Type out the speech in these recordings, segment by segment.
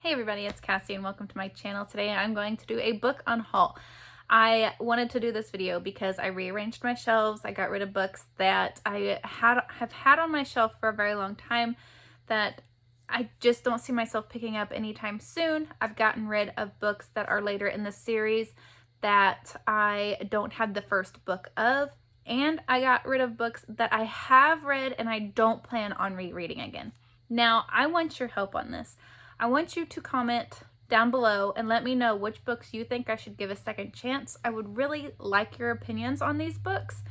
Hey everybody, it's Cassie and welcome to my channel. Today I'm going to do a book unhaul. I wanted to do this video because I rearranged my shelves. I got rid of books that I have had on my shelf for a very long time that I just don't see myself picking up anytime soon. I've gotten rid of books that are later in the series that I don't have the first book of, and I got rid of books that I have read and I don't plan on rereading again. Now, I want your help on this. I want you to comment down below and let me know which books you think I should give a second chance. I would really like your opinions on these books,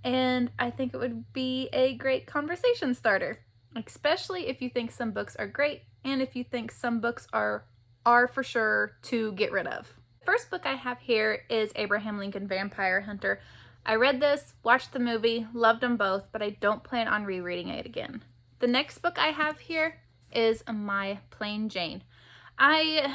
and I think it would be a great conversation starter, especially if you think some books are great and if you think some books are for sure to get rid of. The first book I have here is Abraham Lincoln Vampire Hunter. I read this, watched the movie, loved them both, but I don't plan on rereading it again. The next book I have here is My Plain Jane. I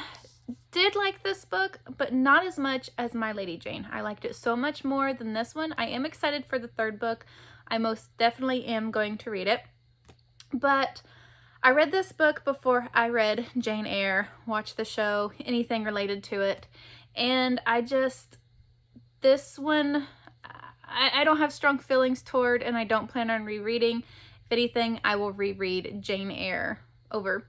did like this book, but not as much as My Lady Jane. I liked it so much more than this one. I am excited for the third book. I most definitely am going to read it. But I read this book before I read Jane Eyre, watched the show, anything related to it. And this one, I don't have strong feelings toward, and I don't plan on rereading. If anything, I will reread Jane Eyre over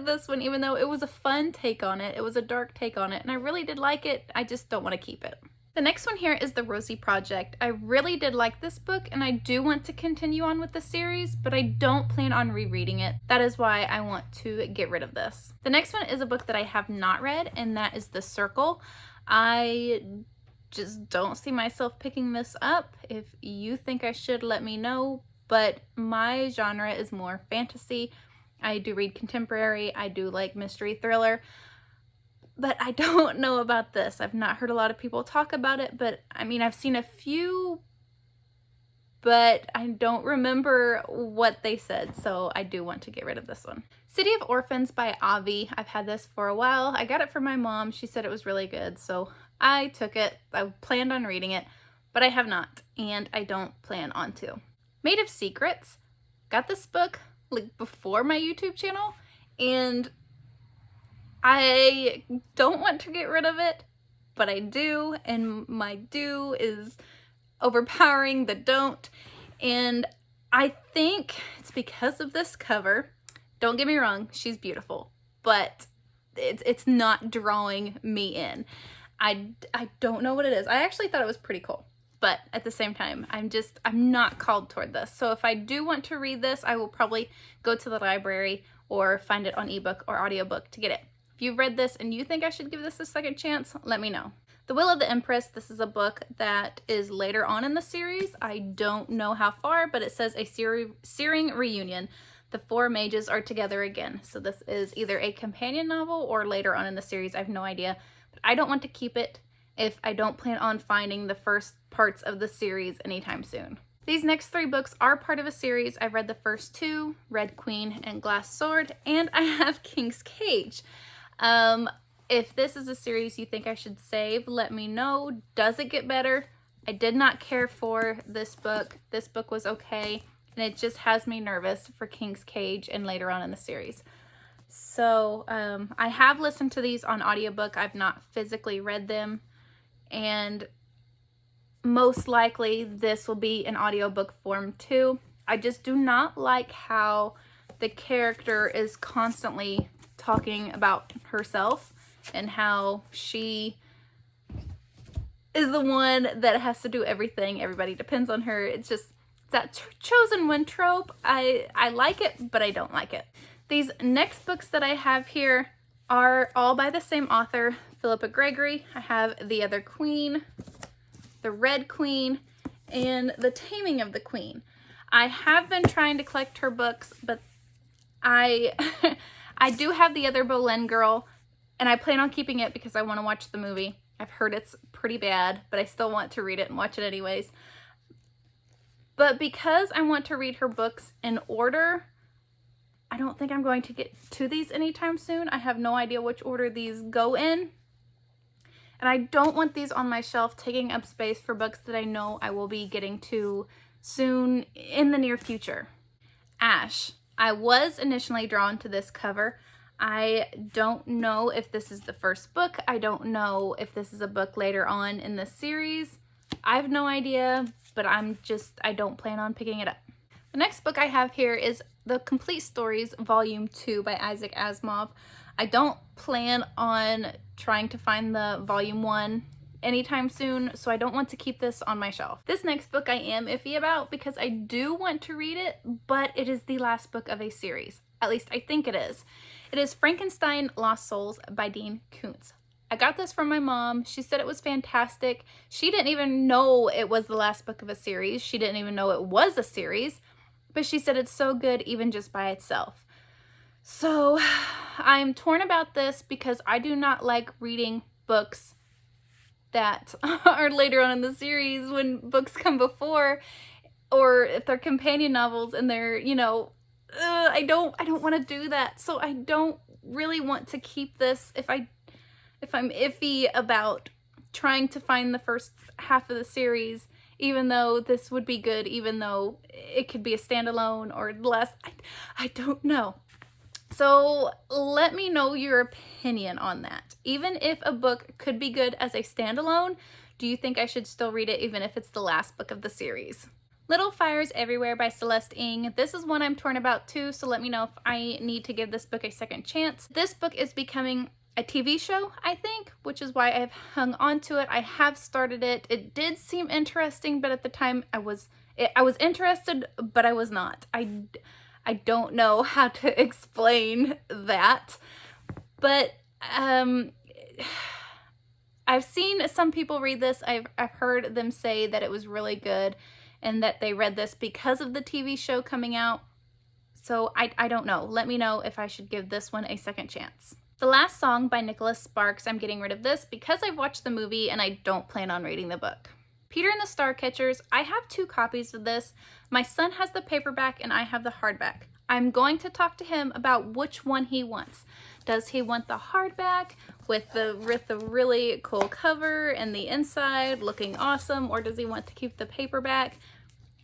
this one, even though it was a fun take on it. It was a dark take on it, and I really did like it. I just don't want to keep it. The next one here is The Rosie Project. I really did like this book, and I do want to continue on with the series, but I don't plan on rereading it. That is why I want to get rid of this. The next one is a book that I have not read, and that is The Circle. I just don't see myself picking this up. If you think I should, let me know, but my genre is more fantasy. I do read contemporary, I do like mystery thriller, but I don't know about this. I've not heard a lot of people talk about it, but I mean, I've seen a few, but I don't remember what they said, so I do want to get rid of this one. City of Orphans by Avi. I've had this for a while. I got it from my mom. She said it was really good, so I took it. I planned on reading it, but I have not, and I don't plan on to. Made of Secrets. Got this book like before my YouTube channel, and I don't want to get rid of it, but I do, and my do is overpowering the don't, and I think it's because of this cover. Don't get me wrong, she's beautiful, but it's not drawing me in. I don't know what it is. I actually thought it was pretty cool, but at the same time, I'm not called toward this. So if I do want to read this, I will probably go to the library or find it on ebook or audiobook to get it. If you've read this and you think I should give this a second chance, let me know. The Will of the Empress. This is a book that is later on in the series. I don't know how far, but it says a searing reunion. The four mages are together again. So this is either a companion novel or later on in the series. I have no idea, but I don't want to keep it if I don't plan on finding the first parts of the series anytime soon. These next three books are part of a series. I've read the first two, Red Queen and Glass Sword, and I have King's Cage. If this is a series you think I should save, let me know. Does it get better? I did not care for this book. This book was okay, and it just has me nervous for King's Cage and later on in the series. So I have listened to these on audiobook. I've not physically read them, and most likely this will be in audiobook form too. I just do not like how the character is constantly talking about herself and how she is the one that has to do everything. Everybody depends on her. It's that chosen one trope. I like it, but I don't like it. These next books that I have here are all by the same author, Philippa Gregory. I have The Other Queen, The Red Queen, and The Taming of the Queen. I have been trying to collect her books, but I do have The Other Boleyn Girl, and I plan on keeping it because I want to watch the movie. I've heard it's pretty bad, but I still want to read it and watch it anyways. But because I want to read her books in order, I don't think I'm going to get to these anytime soon. I have no idea which order these go in. And I don't want these on my shelf taking up space for books that I know I will be getting to soon in the near future. Ash. I was initially drawn to this cover. I don't know if this is the first book. I don't know if this is a book later on in the series. I have no idea, but I don't plan on picking it up. The next book I have here is The Complete Stories Volume 2 by Isaac Asimov. I don't plan on trying to find the Volume 1 anytime soon, so I don't want to keep this on my shelf. This next book I am iffy about because I do want to read it, but it is the last book of a series. At least I think it is. It is Frankenstein Lost Souls by Dean Koontz. I got this from my mom. She said it was fantastic. She didn't even know it was the last book of a series. She didn't even know it was a series, but she said it's so good even just by itself. So I'm torn about this because I do not like reading books that are later on in the series when books come before, or if they're companion novels and they're, you know, I don't want to do that. So I don't really want to keep this if I'm iffy about trying to find the first half of the series, even though this would be good, even though it could be a standalone or less. I don't know. So let me know your opinion on that. Even if a book could be good as a standalone, do you think I should still read it even if it's the last book of the series? Little Fires Everywhere by Celeste Ng. This is one I'm torn about too, so let me know if I need to give this book a second chance. This book is becoming a TV show, I think, which is why I've hung on to it. I have started it. It did seem interesting, but at the time I was interested, but I was not. I don't know how to explain that, but I've seen some people read this. I've heard them say that it was really good and that they read this because of the TV show coming out. So I don't know. Let me know if I should give this one a second chance. The Last Song by Nicholas Sparks. I'm getting rid of this because I've watched the movie and I don't plan on reading the book. Peter and the Starcatchers. I have 2 copies of this. My son has the paperback and I have the hardback. I'm going to talk to him about which one he wants. Does he want the hardback with the really cool cover and the inside looking awesome, or does he want to keep the paperback?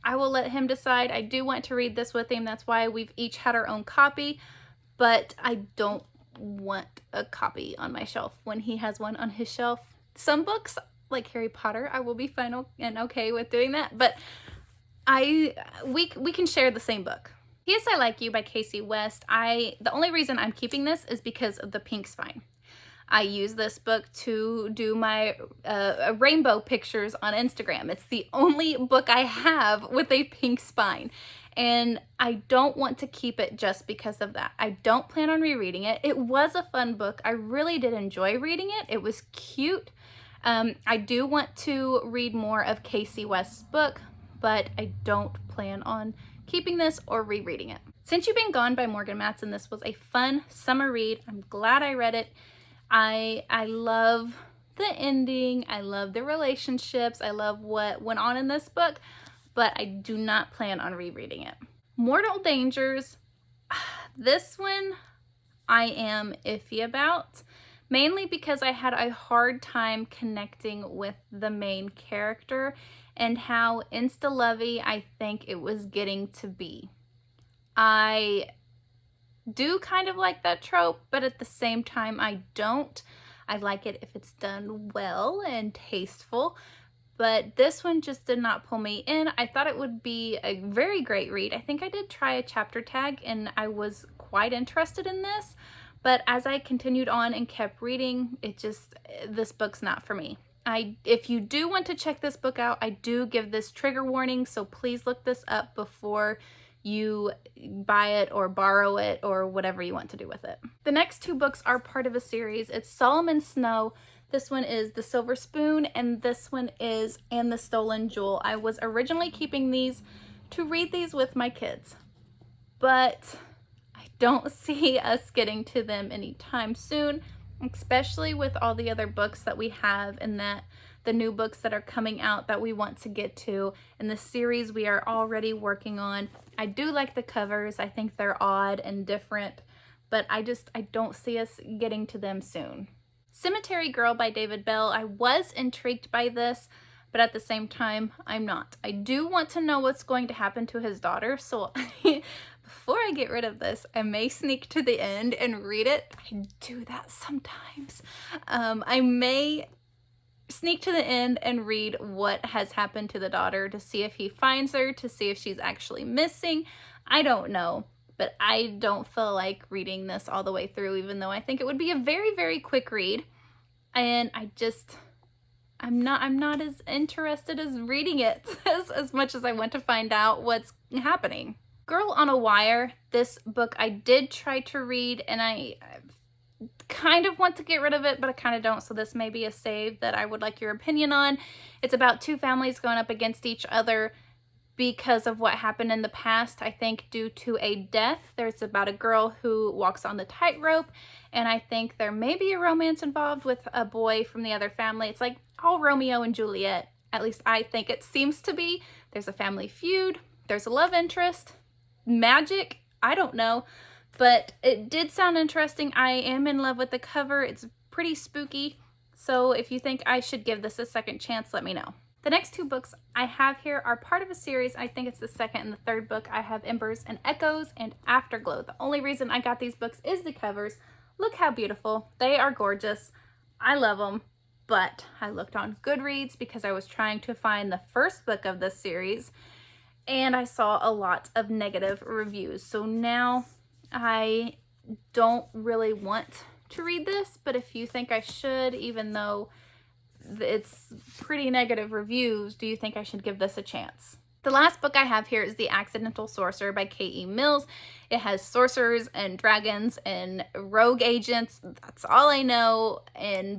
I will let him decide. I do want to read this with him. That's why we've each had our own copy, but I don't want a copy on my shelf when he has one on his shelf. Some books, like Harry Potter, I will be fine and okay with doing that, but we can share the same book. P.S. I Like You by Cassie West. The only reason I'm keeping this is because of the pink spine. I use this book to do my rainbow pictures on Instagram. It's the only book I have with a pink spine, and I don't want to keep it just because of that. I don't plan on rereading it. It was a fun book. I really did enjoy reading it. It was cute. I do want to read more of Cassie West's book, but I don't plan on keeping this or rereading it. Since You've Been Gone by Morgan Matson. This was a fun summer read. I'm glad I read it. I love the ending. I love the relationships. I love what went on in this book, but I do not plan on rereading it. Mortal Dangers. This one I am iffy about, mainly because I had a hard time connecting with the main character and how insta-lovey I think it was getting to be. I do kind of like that trope, but at the same time I don't. I like it if it's done well and tasteful, but this one just did not pull me in. I thought it would be a very great read. I think I did try a chapter tag and I was quite interested in this, but as I continued on and kept reading, this book's not for me. If you do want to check this book out, I do give this trigger warning, so please look this up before you buy it or borrow it or whatever you want to do with it. The next 2 books are part of a series. It's Solomon Snow. This one is The Silver Spoon, and this one is And the Stolen Jewel. I was originally keeping these to read these with my kids, but I don't see us getting to them anytime soon, especially with all the other books that we have and the new books that are coming out that we want to get to, and the series we are already working on. I do like the covers. I think they're odd and different, but I don't see us getting to them soon. Cemetery Girl by David Bell. I was intrigued by this, but at the same time, I'm not. I do want to know what's going to happen to his daughter, so before I get rid of this, I may sneak to the end and read it. I do that sometimes. I may sneak to the end and read what has happened to the daughter to see if he finds her, to see if she's actually missing. I don't know, but I don't feel like reading this all the way through, even though I think it would be a very, very quick read. And I'm not as interested as reading it as much as I want to find out what's happening. Girl on a Wire, this book I did try to read, and I kind of want to get rid of it, but I kind of don't, so this may be a save that I would like your opinion on. It's about two families going up against each other because of what happened in the past, I think due to a death. There's about a girl who walks on the tightrope, and I think there may be a romance involved with a boy from the other family. It's like all Romeo and Juliet, at least I think it seems to be. There's a family feud, there's a love interest, magic, I don't know. But it did sound interesting. I am in love with the cover. It's pretty spooky. So if you think I should give this a second chance, let me know. The next two books I have here are part of a series. I think it's the second and the third book. I have Embers and Echoes and Afterglow. The only reason I got these books is the covers. Look how beautiful. They are gorgeous. I love them. But I looked on Goodreads because I was trying to find the first book of this series, and I saw a lot of negative reviews. So now I don't really want to read this, but if you think I should, even though it's pretty negative reviews, do you think I should give this a chance? The last book I have here is The Accidental Sorcerer by K.E. Mills. It has sorcerers and dragons and rogue agents. That's all I know,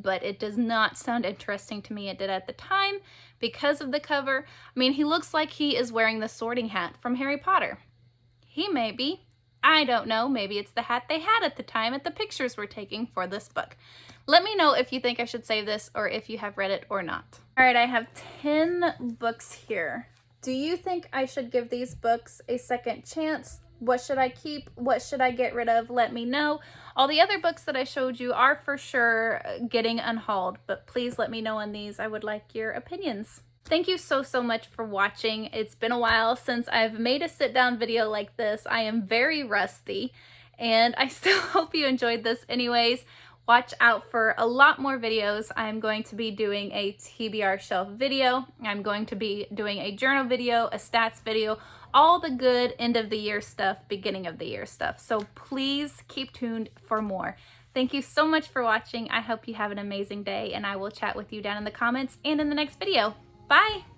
but it does not sound interesting to me. It did at the time because of the cover. I mean, he looks like he is wearing the sorting hat from Harry Potter. He may be. I don't know, maybe it's the hat they had at the time at the pictures we're taking for this book. Let me know if you think I should save this or if you have read it or not. All right, I have 10 books here. Do you think I should give these books a second chance? What should I keep? What should I get rid of? Let me know. All the other books that I showed you are for sure getting unhauled, but please let me know on these. I would like your opinions. Thank you so much for watching. It's been a while since I've made a sit-down video like this. I am very rusty, and I still hope you enjoyed this anyways. Watch out for a lot more videos. I'm going to be doing a TBR shelf video. I'm going to be doing a journal video, a stats video, all the good end of the year stuff, beginning of the year stuff. So please keep tuned for more. Thank you so much for watching. I hope you have an amazing day, and I will chat with you down in the comments and in the next video. Bye!